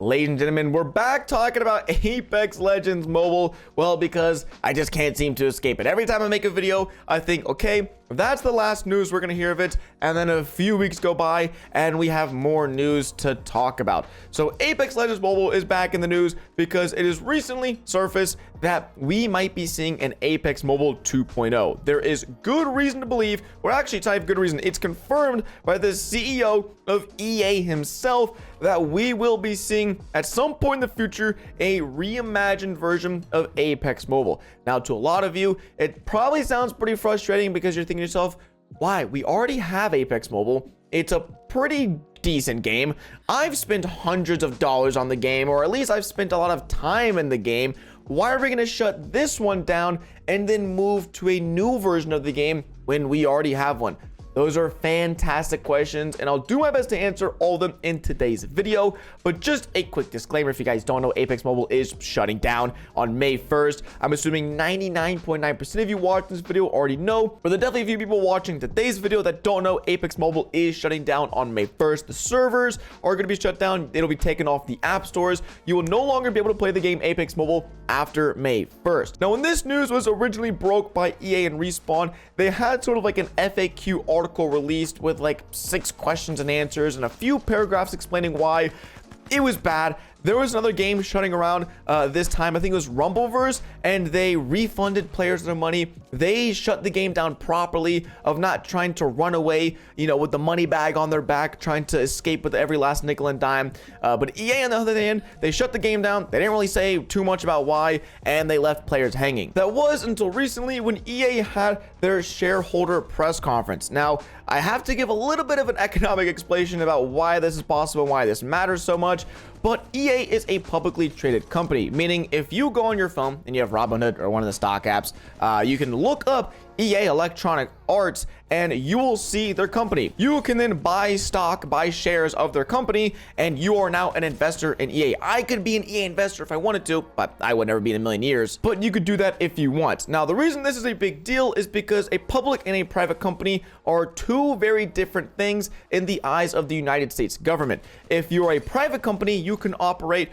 Ladies and gentlemen, we're back talking about Apex Legends Mobile. Well, because I just can't seem to escape it. Every time I make a video, I think, okay, that's the last news we're going to hear of it. And then a few weeks go by and we have more news to talk about. So Apex Legends Mobile is back in the news because it has recently surfaced that we might be seeing an Apex Mobile 2.0. There is good reason to believe, or actually type good reason, it's confirmed by the CEO of EA himself that we will be seeing at some point in the future a reimagined version of Apex Mobile. Now, to a lot of you, it probably sounds pretty frustrating because you're thinking to yourself, why? We already have Apex Mobile. It's a pretty decent game. I've spent hundreds of dollars on the game, or at least I've spent a lot of time in the game. Why are we going to shut this one down and then move to a new version of the game when we already have one? Those are fantastic questions, and I'll do my best to answer all of them in today's video. But just a quick disclaimer, if you guys don't know, Apex Mobile is shutting down on May 1st. I'm assuming 99.9% of you watching this video already know, but there are definitely a few people watching today's video that don't know Apex Mobile is shutting down on May 1st. The servers are going to be shut down. It'll be taken off the app stores. You will no longer be able to play the game Apex Mobile after May 1st. Now, when this news was originally broke by EA and Respawn, they had sort of like an FAQ article released with like 6 questions and answers and a few paragraphs explaining why it was bad. There was another game shutting around this time. I think it was Rumbleverse, and they refunded players their money. They shut the game down properly of not trying to run away, you know, with the money bag on their back, trying to escape with every last nickel and dime. But EA, on the other hand, they shut the game down. They didn't really say too much about why, and they left players hanging. That was until recently when EA had their shareholder press conference. Now, I have to give a little bit of an economic explanation about why this is possible and why this matters so much. But EA is a publicly traded company, meaning if you go on your phone and you have Robinhood or one of the stock apps, you can look up EA Electronic Arts and you will see their company. You can then buy stock, buy shares of their company, and you are now an investor in EA. I could be an EA investor if I wanted to, but I would never be in a million years. But you could do that if you want. Now, the reason this is a big deal is because a public and a private company are two very different things in the eyes of the United States government. If you're a private company, you can operate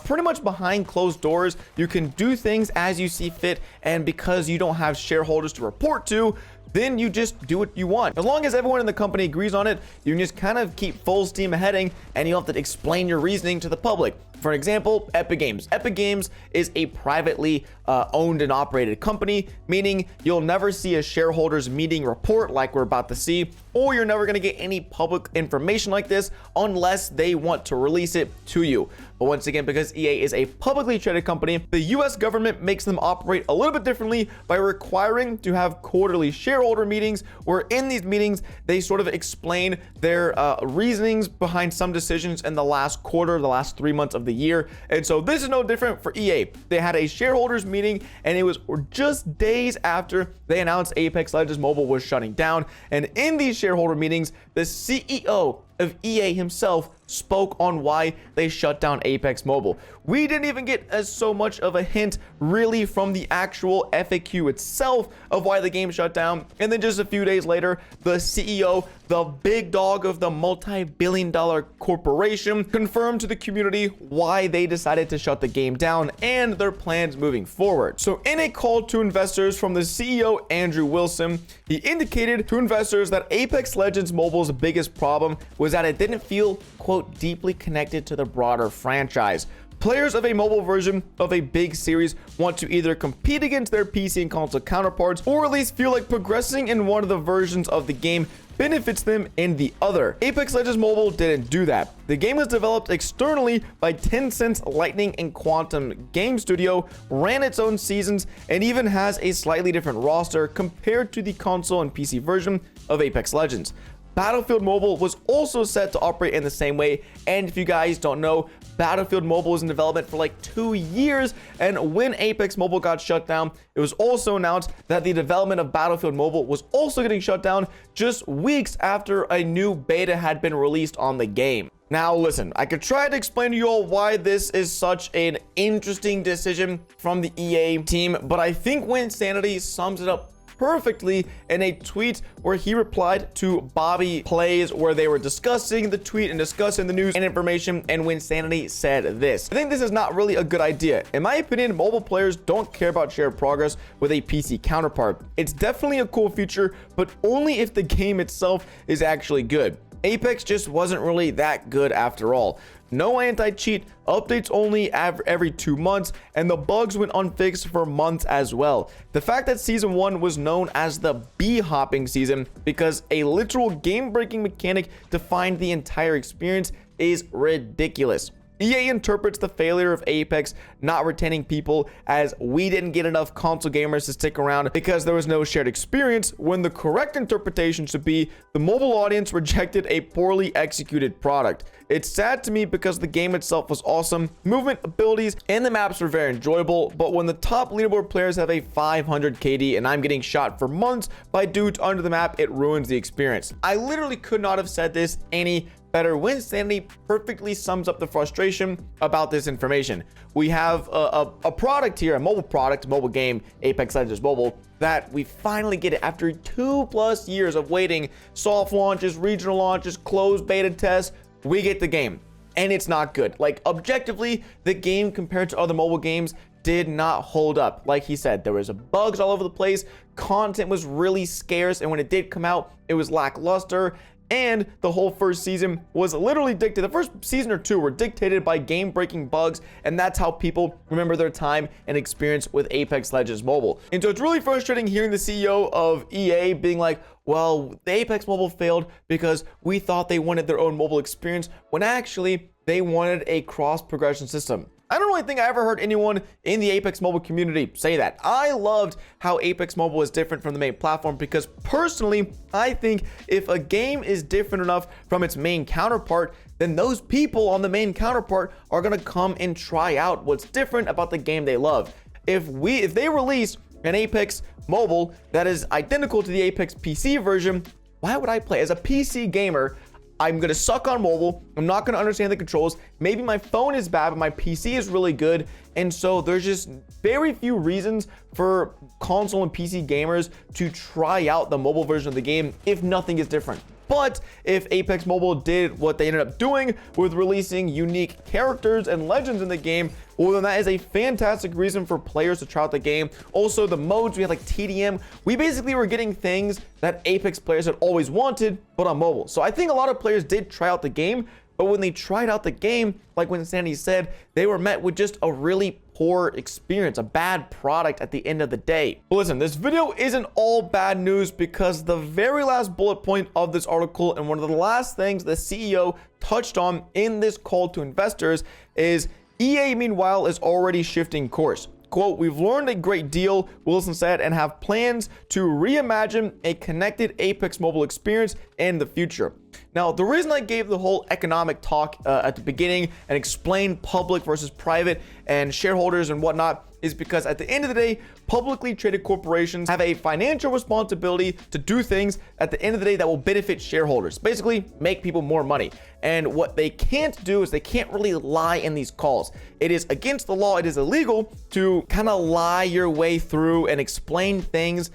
pretty much behind closed doors. You can do things as you see fit, and because you don't have shareholders to report to, then you just do what you want. As long as everyone in the company agrees on it, you can just kind of keep full steam aheading, and you don't have to explain your reasoning to the public. For example, Epic Games. Epic Games is a privately owned and operated company, meaning you'll never see a shareholders meeting report like we're about to see, or you're never going to get any public information like this unless they want to release it to you. But once again, because EA is a publicly traded company, the US government makes them operate a little bit differently by requiring to have quarterly shareholder meetings, where in these meetings, they sort of explain their reasonings behind some decisions in the last quarter, the last 3 months of the year. And so this is no different for EA. They had a shareholders meeting, and it was just days after they announced Apex Legends Mobile was shutting down. And in these shareholder meetings, the CEO of EA himself spoke on why they shut down Apex Mobile. We didn't even get so much of a hint really from the actual FAQ itself of why the game shut down. And then just a few days later, the CEO, the big dog of the multi-billion-dollar corporation, confirmed to the community why they decided to shut the game down and their plans moving forward. So in a call to investors from the CEO, Andrew Wilson, he indicated to investors that Apex Legends Mobile's biggest problem was that it didn't feel, quote, deeply connected to the broader franchise. Players of a mobile version of a big series want to either compete against their PC and console counterparts, or at least feel like progressing in one of the versions of the game benefits them in the other. Apex Legends Mobile didn't do that. The game was developed externally by Tencent's Lightning and Quantum Game Studio, ran its own seasons, and even has a slightly different roster compared to the console and PC version of Apex Legends. Battlefield Mobile was also set to operate in the same way, and if you guys don't know, Battlefield Mobile was in development for like 2 years, and when Apex Mobile got shut down, it was also announced that the development of Battlefield Mobile was also getting shut down just weeks after a new beta had been released on the game. Now listen, I could try to explain to you all why this is such an interesting decision from the EA team, but I think Winsanity sums it up perfectly in a tweet where he replied to Bobby Plays, where they were discussing the tweet and discussing the news and information, and Winsanity said this: I think this is not really a good idea. In my opinion, mobile players don't care about shared progress with a PC counterpart. It's definitely a cool feature, but only if the game itself is actually good. Apex just wasn't really that good after all. No anti-cheat, updates only every 2 months, and the bugs went unfixed for months as well. The fact that season 1 was known as the bee-hopping season because a literal game-breaking mechanic defined the entire experience is ridiculous. EA interprets the failure of Apex not retaining people as we didn't get enough console gamers to stick around because there was no shared experience, when the correct interpretation should be the mobile audience rejected a poorly executed product. It's sad to me because the game itself was awesome, movement abilities and the maps were very enjoyable, but when the top leaderboard players have a 500 KD and I'm getting shot for months by dudes under the map, it ruins the experience. I literally could not have said this any better. Winsanity perfectly sums up the frustration about this information. We have a product here, a mobile product, mobile game, Apex Legends Mobile, that we finally get it after 2+ years of waiting. Soft launches, regional launches, closed beta tests, we get the game, and it's not good. Like, objectively, the game compared to other mobile games did not hold up. Like he said, there was bugs all over the place, content was really scarce, and when it did come out, it was lackluster. And the whole first season was literally dictated. The first season or 2 were dictated by game-breaking bugs, and that's how people remember their time and experience with Apex Legends Mobile. And so it's really frustrating hearing the CEO of EA being like, well, the Apex Mobile failed because we thought they wanted their own mobile experience, when actually they wanted a cross-progression system. I don't really think I ever heard anyone in the Apex Mobile community say that. I loved how Apex Mobile is different from the main platform because personally, I think if a game is different enough from its main counterpart, then those people on the main counterpart are gonna come and try out what's different about the game they love. If they release an Apex Mobile that is identical to the Apex PC version, why would I play? As a PC gamer, I'm going to suck on mobile. I'm not going to understand the controls. Maybe my phone is bad, but my PC is really good. And so there's just very few reasons for console and PC gamers to try out the mobile version of the game if nothing is different. But if Apex Mobile did what they ended up doing with releasing unique characters and legends in the game, well, then that is a fantastic reason for players to try out the game. Also, the modes, we had like TDM. We basically were getting things that Apex players had always wanted, but on mobile. So I think a lot of players did try out the game, but when they tried out the game, like when Sandy said, they were met with just a really poor experience, a bad product at the end of the day. But listen, this video isn't all bad news because the very last bullet point of this article and one of the last things the CEO touched on in this call to investors is EA, meanwhile, is already shifting course. Quote, we've learned a great deal, Wilson said, and have plans to reimagine a connected Apex mobile experience in the future. Now, the reason I gave the whole economic talk at the beginning and explained public versus private and shareholders and whatnot is because at the end of the day, publicly traded corporations have a financial responsibility to do things at the end of the day that will benefit shareholders, basically make people more money. And what they can't do is they can't really lie in these calls. It is against the law. It is illegal to kind of lie your way through and explain things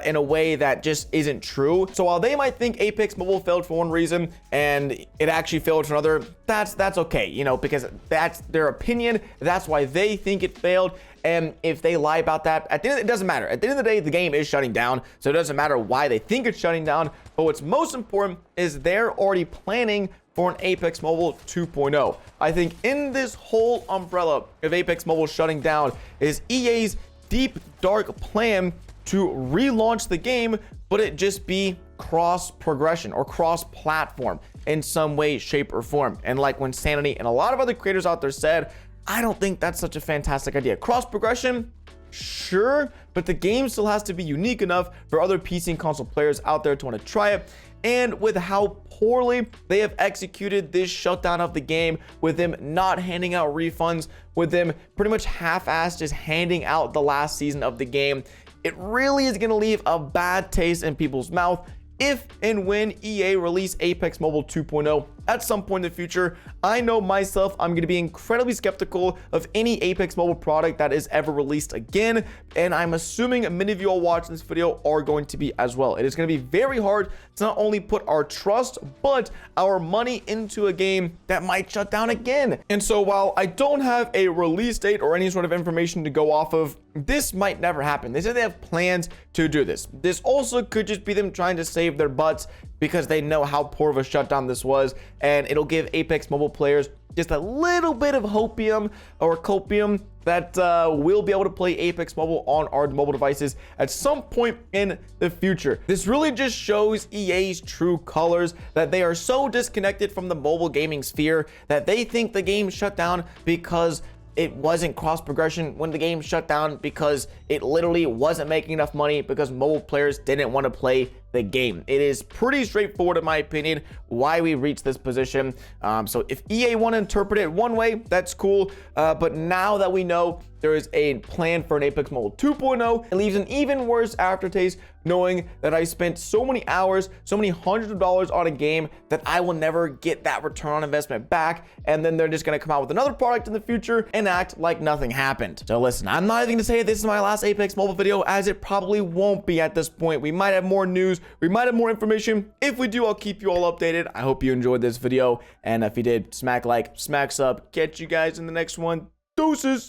in a way that just isn't true. So while they might think Apex Mobile failed for one reason and it actually failed for another, that's okay, you know, because that's their opinion. That's why they think it failed. And if they lie about that, at the end, it doesn't matter. At the end of the day, the game is shutting down. So it doesn't matter why they think it's shutting down. But what's most important is they're already planning for an Apex Mobile 2.0. I think in this whole umbrella of Apex Mobile shutting down is EA's deep, dark plan to relaunch the game, but it just be cross progression or cross platform in some way, shape, or form. And like when Sanity and a lot of other creators out there said, I don't think that's such a fantastic idea. Cross progression, sure, but the game still has to be unique enough for other PC and console players out there to want to try it. And with how poorly they have executed this shutdown of the game, with them not handing out refunds, with them pretty much half-assed just handing out the last season of the game, it really is going to leave a bad taste in people's mouth if and when EA release Apex Mobile 2.0 at some point in the future. I know myself, I'm going to be incredibly skeptical of any Apex Mobile product that is ever released again, and I'm assuming many of you all watching this video are going to be as well. It is going to be very hard to not only put our trust, but our money into a game that might shut down again. And so while I don't have a release date or any sort of information to go off of, this might never happen. They said they have plans to do this. This also could just be them trying to save their butts because they know how poor of a shutdown this was, and it'll give Apex Mobile players just a little bit of hopium or copium that we'll be able to play Apex Mobile on our mobile devices at some point in the future. This really just shows EA's true colors, that they are so disconnected from the mobile gaming sphere that they think the game shut down because it wasn't cross progression, when the game shut down because it literally wasn't making enough money because mobile players didn't want to play the game. It is pretty straightforward, in my opinion, why we reached this position. So if EA want to interpret it one way, that's cool. But now that we know there is a plan for an Apex Mobile 2.0, it leaves an even worse aftertaste knowing that I spent so many hours, so many hundreds of dollars on a game that I will never get that return on investment back. And then they're just going to come out with another product in the future and act like nothing happened. So listen, I'm not even going to say this is my last Apex Mobile video, as it probably won't be at this point. We might have more news. We might have more information. If we do, I'll keep you all updated. I hope you enjoyed this video. And if you did, smack like, smack sub. Catch you guys in the next one. Deuces.